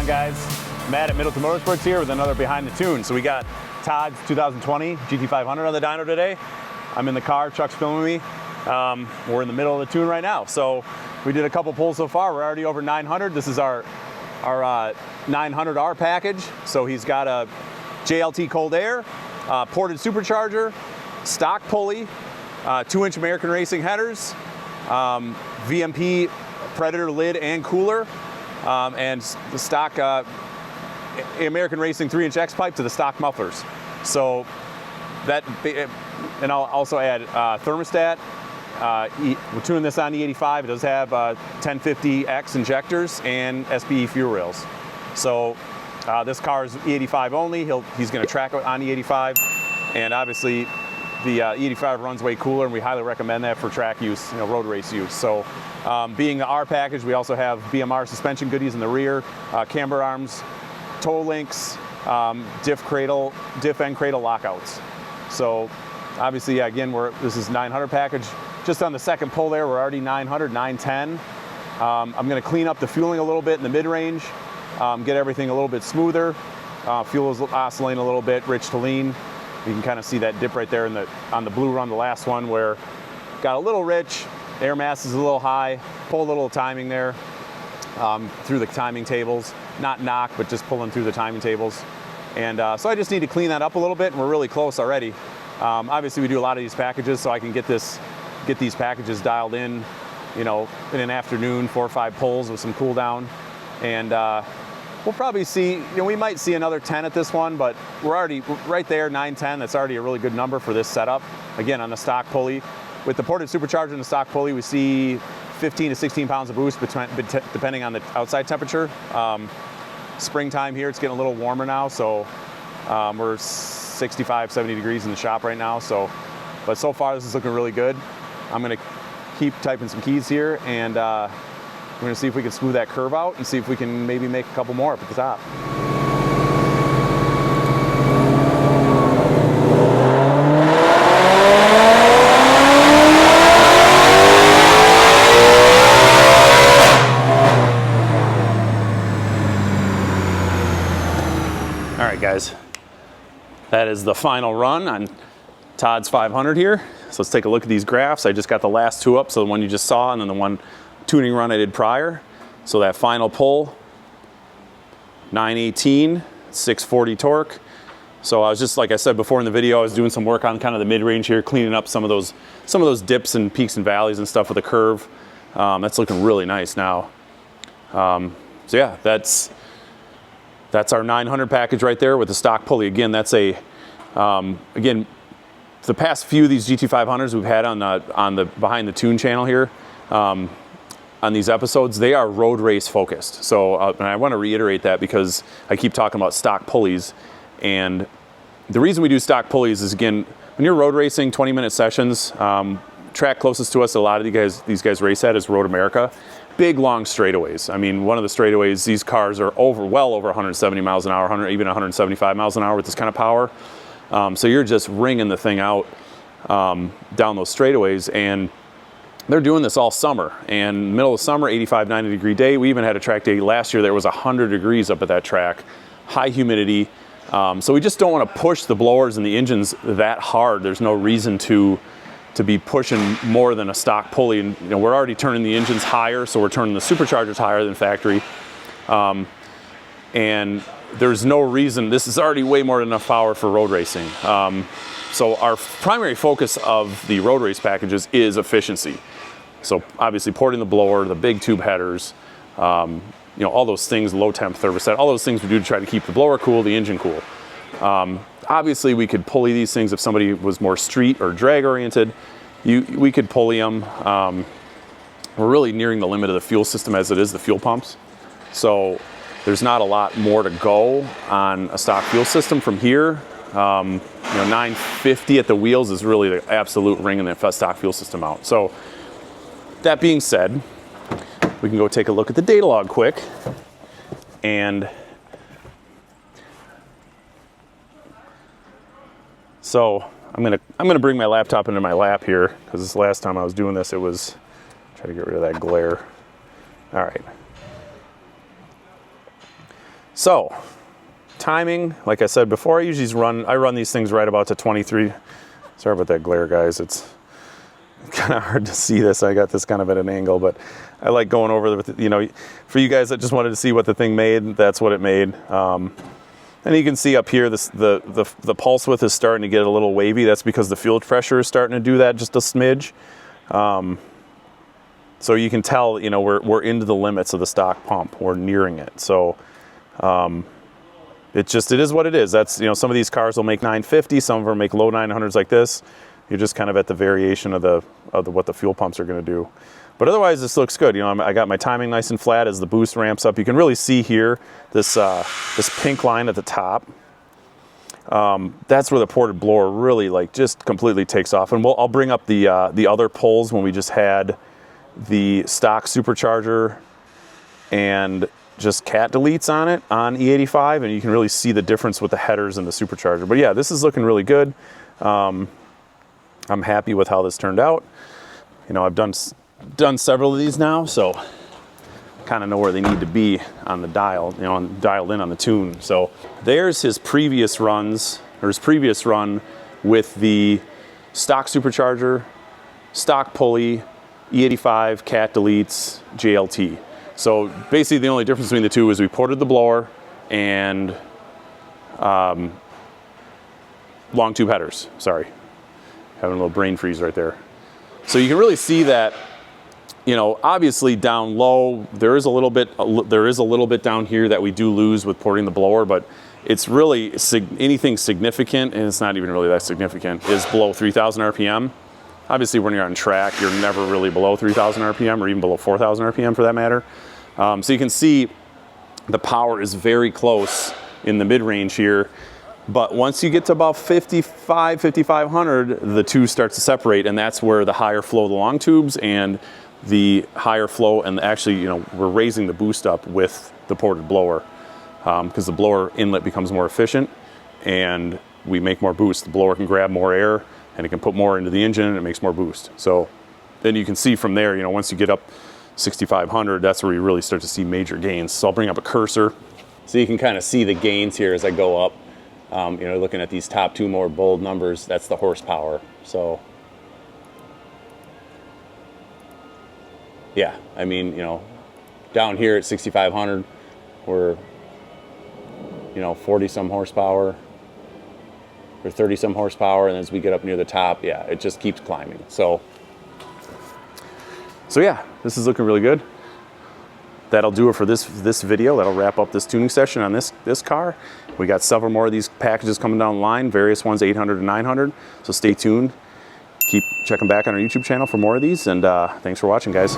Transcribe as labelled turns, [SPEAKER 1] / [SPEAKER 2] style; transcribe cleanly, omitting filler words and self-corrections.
[SPEAKER 1] on, guys? Matt at Middleton Motorsports here with another Behind the Tune. So we got Todd's 2020 GT500 on the dyno today. I'm in the car, Chuck's filming me. We're in the middle of the tune right now. So we did a couple pulls so far. We're already over 900. This is our 900R package. So he's got a JLT cold air, ported supercharger, stock pulley, 2-inch American Racing headers, VMP Predator lid and cooler, and the stock American Racing 3-inch X pipe to the stock mufflers. So that, and I'll also add thermostat. We're tuning this on E85. It does have 1050X injectors and SPE fuel rails. So this car is E85 only. He's going to track it on E85, and obviously the E85 runs way cooler, and we highly recommend that for track use, road race use. So being the R package, we also have BMR suspension goodies in the rear, camber arms, toe links, diff end cradle lockouts. So obviously, again, this is 900 package. Just on the second pull there, we're already 900, 910. I'm going to clean up the fueling a little bit in the mid-range, get everything a little bit smoother. Fuel is oscillating a little bit, rich to lean. You can kind of see that dip right there on the blue run, the last one, where got a little rich, air mass is a little high, pull a little timing there through the timing tables. Not knock, but just pulling through the timing tables. And so I just need to clean that up a little bit, and we're really close already. Obviously, we do a lot of these packages, so I can get these packages dialed in, in an afternoon, 4 or 5 pulls with some cool down. And we'll probably see, we might see another 10 at this one, but we're already right there, 910. That's already a really good number for this setup. Again, on the stock pulley. With the ported supercharger and the stock pulley, we see 15 to 16 pounds of boost depending on the outside temperature. Springtime here, it's getting a little warmer now, so we're 65, 70 degrees in the shop right now. But so far this is looking really good. I'm gonna keep typing some keys here, and we're gonna see if we can smooth that curve out and see if we can maybe make a couple more up at the top. All right, guys, that is the final run on Todd's 500 here. So let's take a look at these graphs. I just got the last two up, so the one you just saw and then the one tuning run I did prior. So that final pull, 918, 640 torque. So I was just, like I said before in the video, I was doing some work on kind of the mid-range here, cleaning up some of those dips and peaks and valleys and stuff with the curve. That's looking really nice now. So yeah, that's our 900 package right there with the stock pulley. Again, that's again, the past few of these GT500s we've had on the Behind the Tune channel here, on these episodes, they are road race focused. So, and I want to reiterate that because I keep talking about stock pulleys. And the reason we do stock pulleys is, again, when you're road racing, 20-minute sessions, track closest to us, a lot of these guys race at is Road America. Big, long straightaways. I mean, one of the straightaways, these cars are well over 170 miles an hour, even 175 miles an hour with this kind of power. So you're just ringing the thing out down those straightaways, and they're doing this all summer. And middle of summer, 85, 90 degree day. We even had a track day last year that was 100 degrees up at that track, high humidity. So we just don't want to push the blowers and the engines that hard. There's no reason to be pushing more than a stock pulley. And we're already turning the engines higher, so we're turning the superchargers higher than factory. And there's no reason, this is already way more than enough power for road racing. So our primary focus of the road race packages is efficiency. So obviously porting the blower, the big tube headers, all those things, low temp thermostat, all those things we do to try to keep the blower cool, the engine cool. Obviously we could pulley these things if somebody was more street or drag oriented. We could pulley them. We're really nearing the limit of the fuel system as it is the fuel pumps. So there's not a lot more to go on a stock fuel system from here. 950 at the wheels is really the absolute ringing that stock fuel system out. So that being said, we can go take a look at the data log quick. And so I'm gonna bring my laptop into my lap here, because this last time I was doing this, it was try to get rid of that glare. All right. So, timing, like I said before, I run these things right about to 23. Sorry about that glare, guys. It's kind of hard to see this. I got this kind of at an angle, but I like going over the, you know, for you guys that just wanted to see what the thing made, that's what it made. And you can see up here, the pulse width is starting to get a little wavy. That's because the fuel pressure is starting to do that just a smidge. So you can tell, you know, we're into the limits of the stock pump. We're nearing it. So it is what it is. That's, you know, some of these cars will make 950, some of them make low 900s like this. You're just kind of at the variation of what the fuel pumps are going to do. But otherwise, this looks good. You know, I got my timing nice and flat as the boost ramps up. You can really see here this pink line at the top. That's where the ported blower really like just completely takes off. And I'll bring up the other pulls when we just had the stock supercharger and just cat deletes on it on E85, and you can really see the difference with the headers and the supercharger. But yeah, this is looking really good. I'm happy with how this turned out. You know, I've done several of these now, so kind of know where they need to be on the dial, you know, dialed in on the tune. So there's his previous runs, or his previous run with the stock supercharger, stock pulley, E85, cat deletes, JLT. So basically the only difference between the two is we ported the blower and long tube headers. Sorry, having a little brain freeze right there. So you can really see that, you know, obviously down low, there is a little bit down here that we do lose with porting the blower, but it's really anything significant, and it's not even really that significant, is below 3,000 RPM. Obviously, when you're on track, you're never really below 3,000 RPM or even below 4,000 RPM for that matter. So you can see the power is very close in the mid-range here. But once you get to about 5,500, the two starts to separate, and that's where the higher flow of the long tubes and the higher flow, and actually, you know, we're raising the boost up with the ported blower because the blower inlet becomes more efficient and we make more boost. The blower can grab more air and it can put more into the engine and it makes more boost. So then you can see from there, you know, once you get up 6,500, that's where you really start to see major gains. So I'll bring up a cursor so you can kind of see the gains here as I go up. You know, looking at these top two more bold numbers, that's the horsepower. So yeah, I mean, you know, down here at 6,500, we're, you know, 40 some horsepower or 30 some horsepower, and as we get up near the top, yeah, it just keeps climbing. So yeah, this is looking really good. That'll do it for this video. That'll wrap up this tuning session on this car. We got several more of these packages coming down the line, various ones 800 and 900. So stay tuned. Keep checking back on our YouTube channel for more of these, and thanks for watching, guys.